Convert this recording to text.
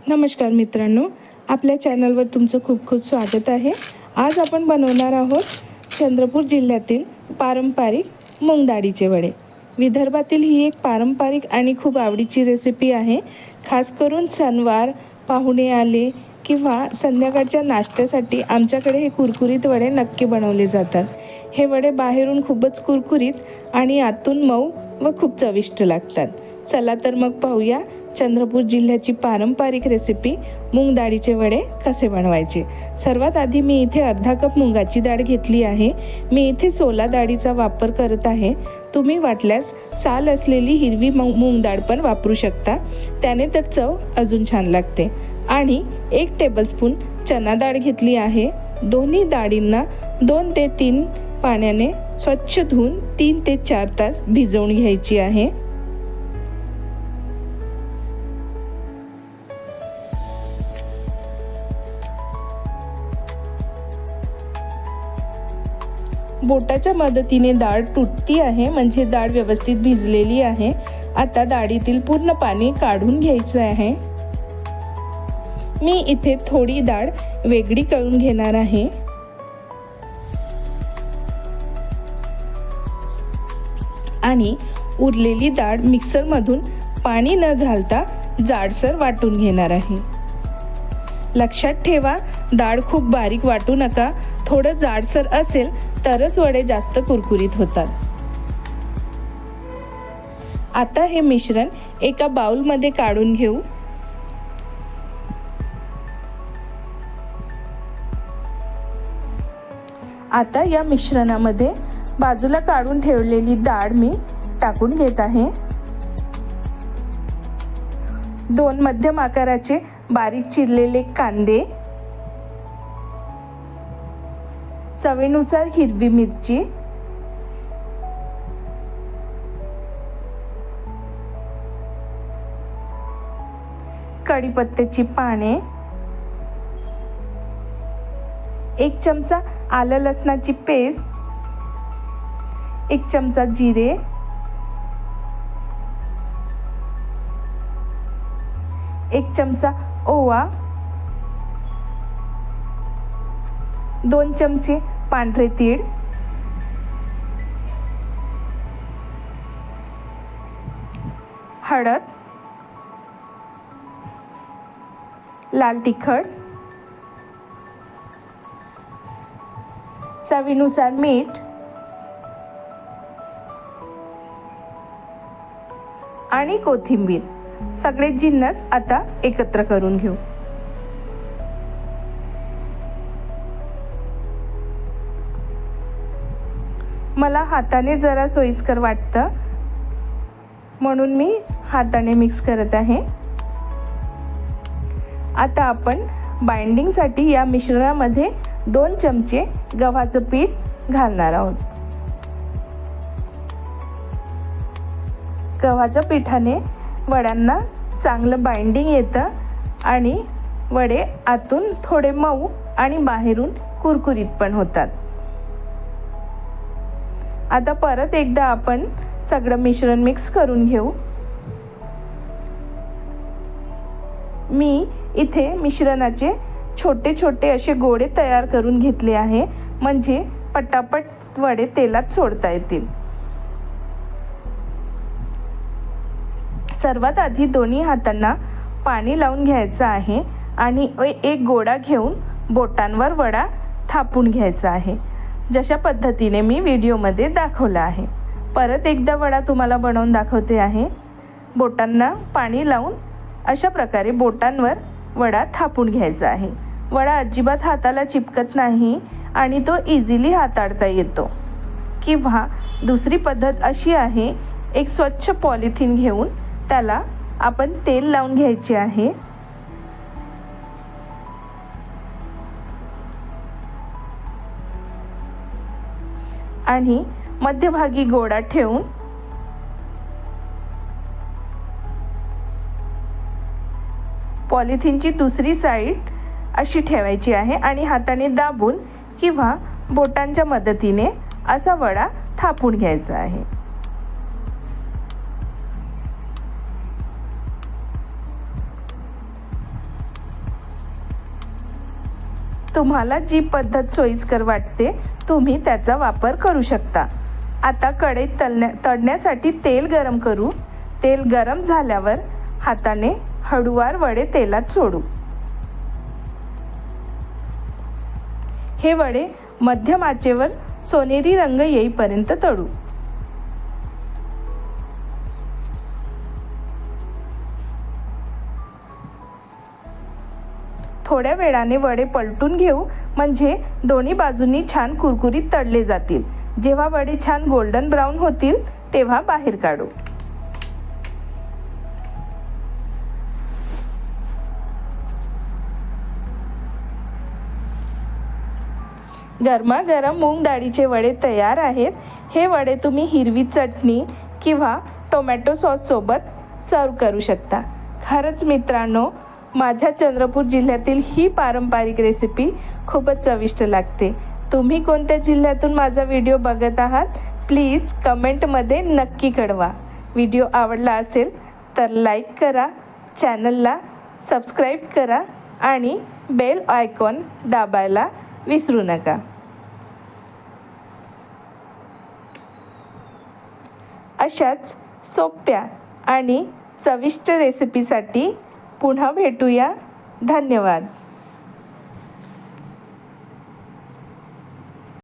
नमस्कार मित्रांनो, आपल्या चॅनलवर तुमचं खूप खूप स्वागत आहे। आज आपण बनवणार आहोत चंद्रपूर जिल्ह्यातील पारंपरिक मूग डाळीचे वडे। विदर्भातील ही एक पारंपरिक आणि खूप आवडीची रेसिपी आहे। खास करून सणवार, पाहुणे आले किंवा संध्याकाळच्या नाश्त्यासाठी आमच्याकडे हे कुरकुरीत वडे नक्की बनवले जातात। हे वडे बाहेरून खूपच कुरकुरीत आणि आतून मऊ व खूप चविष्ट लागतात। चला तर मग पाहूया चंद्रपूर जिल्ह्याची पारंपरिक रेसिपी मूग डाळीचे वडे कसे बनवायचे। सर्वात आधी मी इथे अर्धा कप मुगाची डाळ घेतली आहे। मी इथे सोला डाळीचा वापर करत आहे। तुम्ही वाटल्यास साल असलेली हिरवी मूग डाळ पण वापरू शकता, त्याने तर चव अजून छान लागते। आणि 1 टेबलस्पून चना डाळ घेतली आहे। दोन्ही डाळींना 2 ते 3 पाण्याने स्वच्छ धुवून 3 ते 4 तास भिजवून घ्यायची आहे। बोटाच्या मदतीने डाळ तुटती आहे, म्हणजे डाळ व्यवस्थित भिजलेली आहे। आता डाळीतील पूर्ण पाणी काढून घ्यायचं आहे। मी इथे थोडी डाळ वेगळी करून घेणार आहे। आणि उरलेली डाळ मिक्सरमधून पाणी न घालता जाडसर वाटून घेणार आहे। लक्षात ठेवा, डाळ खूप बारीक वाटू नका, थोडं जाडसर असेल तरच वडे जास्त कुरकुरीत होतात। आता हे मिश्रण एका बाउलमध्ये काढून घेऊ। आता या मिश्रणामध्ये बाजूला काढून ठेवलेली डाळ मी टाकून घेत आहे। 2 मध्यम आकाराचे बारीक चिरलेले कांदे, चवीनुसार हिरवी मिरची, कढीपत्त्याची पाने, 1 चमचा आलं लसणाची पेस्ट, 1 चमचा जिरे, 1 चमचा ओवा, 2 चमचे पांढरे तीळ, हळद, लाल तिखट, चवीनुसार मीठ आणि कोथिंबीर, सगळे जिन्नस आता एकत्र करून घेऊ। मला हाताने जरा सोयीस्कर वाटतं, म्हणून मी हाताने मिक्स करत आहे। आता आपण बाइंडिंगसाठी या मिश्रणामध्ये 2 चमचे गव्हाचं पीठ घालणार आहोत। गव्हाच्या पिठाने वड्यांना चांगलं बाइंडिंग येतं आणि वडे आतून थोडे मऊ आणि बाहेरून कुरकुरीत पण होतात। आता परत एकदा आपण सगळं मिश्रण मिक्स करून घेऊ। मी इथे मिश्रणाचे छोटे छोटे असे गोळे तयार करून घेतले आहे, म्हणजे पटापट वडे तेलात सोडता येतील। सर्वात आधी दोन्ही हातांना पाणी लावून घ्यायचं आहे आणि एक गोळा घेऊन बोटांवर वडा थापून घ्यायचा आहे, जशा पद्धतीने मी व्हिडिओमध्ये दाखवलं आहे। परत एकदा वडा तुम्हाला बनवून दाखवते आहे। बोटांना पाणी लावून अशा प्रकारे बोटांवर वडा थापून घ्यायचा आहे। वडा अजिबात हाताला चिपकत नाही आणि तो इझिली हाताळता येतो। किंवा दुसरी पद्धत अशी आहे, एक स्वच्छ पॉलिथिन घेऊन त्याला आपण तेल लावून घ्यायचे आहे। आणि मध्यभागी गोळा ठेवून पॉलिथिनची दुसरी साईड अशी ठेवायची आहे आणि हाताने दाबून किंवा बोटांच्या मदतीने असा वडा थापून घ्यायचा आहे। तुम्हाला जी पद्धत सोयीस्कर वाटते तुम्ही त्याचा वापर करू शकता। आता कढईत तळण्यासाठी तेल गरम करू। तेल गरम झाल्यावर हाताने हळूवार वडे तेलात सोडू। हे वडे मध्यम आचेवर सोनेरी रंग येईपर्यंत तळू। थोड्या वेळाने वडे पलटून घेऊ, म्हणजे दोन्ही बाजूंनी छान कुरकुरीत तळले जातील। जेव्हा वडे छान गोल्डन ब्राउन होतील तेव्हा बाहेर काढू। गरमागरम मूग डाळीचे वडे तयार आहेत। हे वडे तुम्ही हिरवी चटणी किंवा टोमॅटो सॉस सोबत सर्व करू शकता। खरंच मित्रांनो, माझ्या चंद्रपूर जिल्ह्यातील ही पारंपरिक रेसिपी खूपच चविष्ट लागते। तुम्ही कोणत्या जिल्ह्यातून माझा व्हिडिओ बघत आहात प्लीज कमेंटमध्ये नक्की कळवा। व्हिडिओ आवडला असेल तर लाईक करा, चॅनलला सबस्क्राईब करा आणि बेल आयकॉन दाबायला विसरू नका। अशाच सोप्या आणि चविष्ट रेसिपीसाठी पुन्हा भेटूया। धन्यवाद।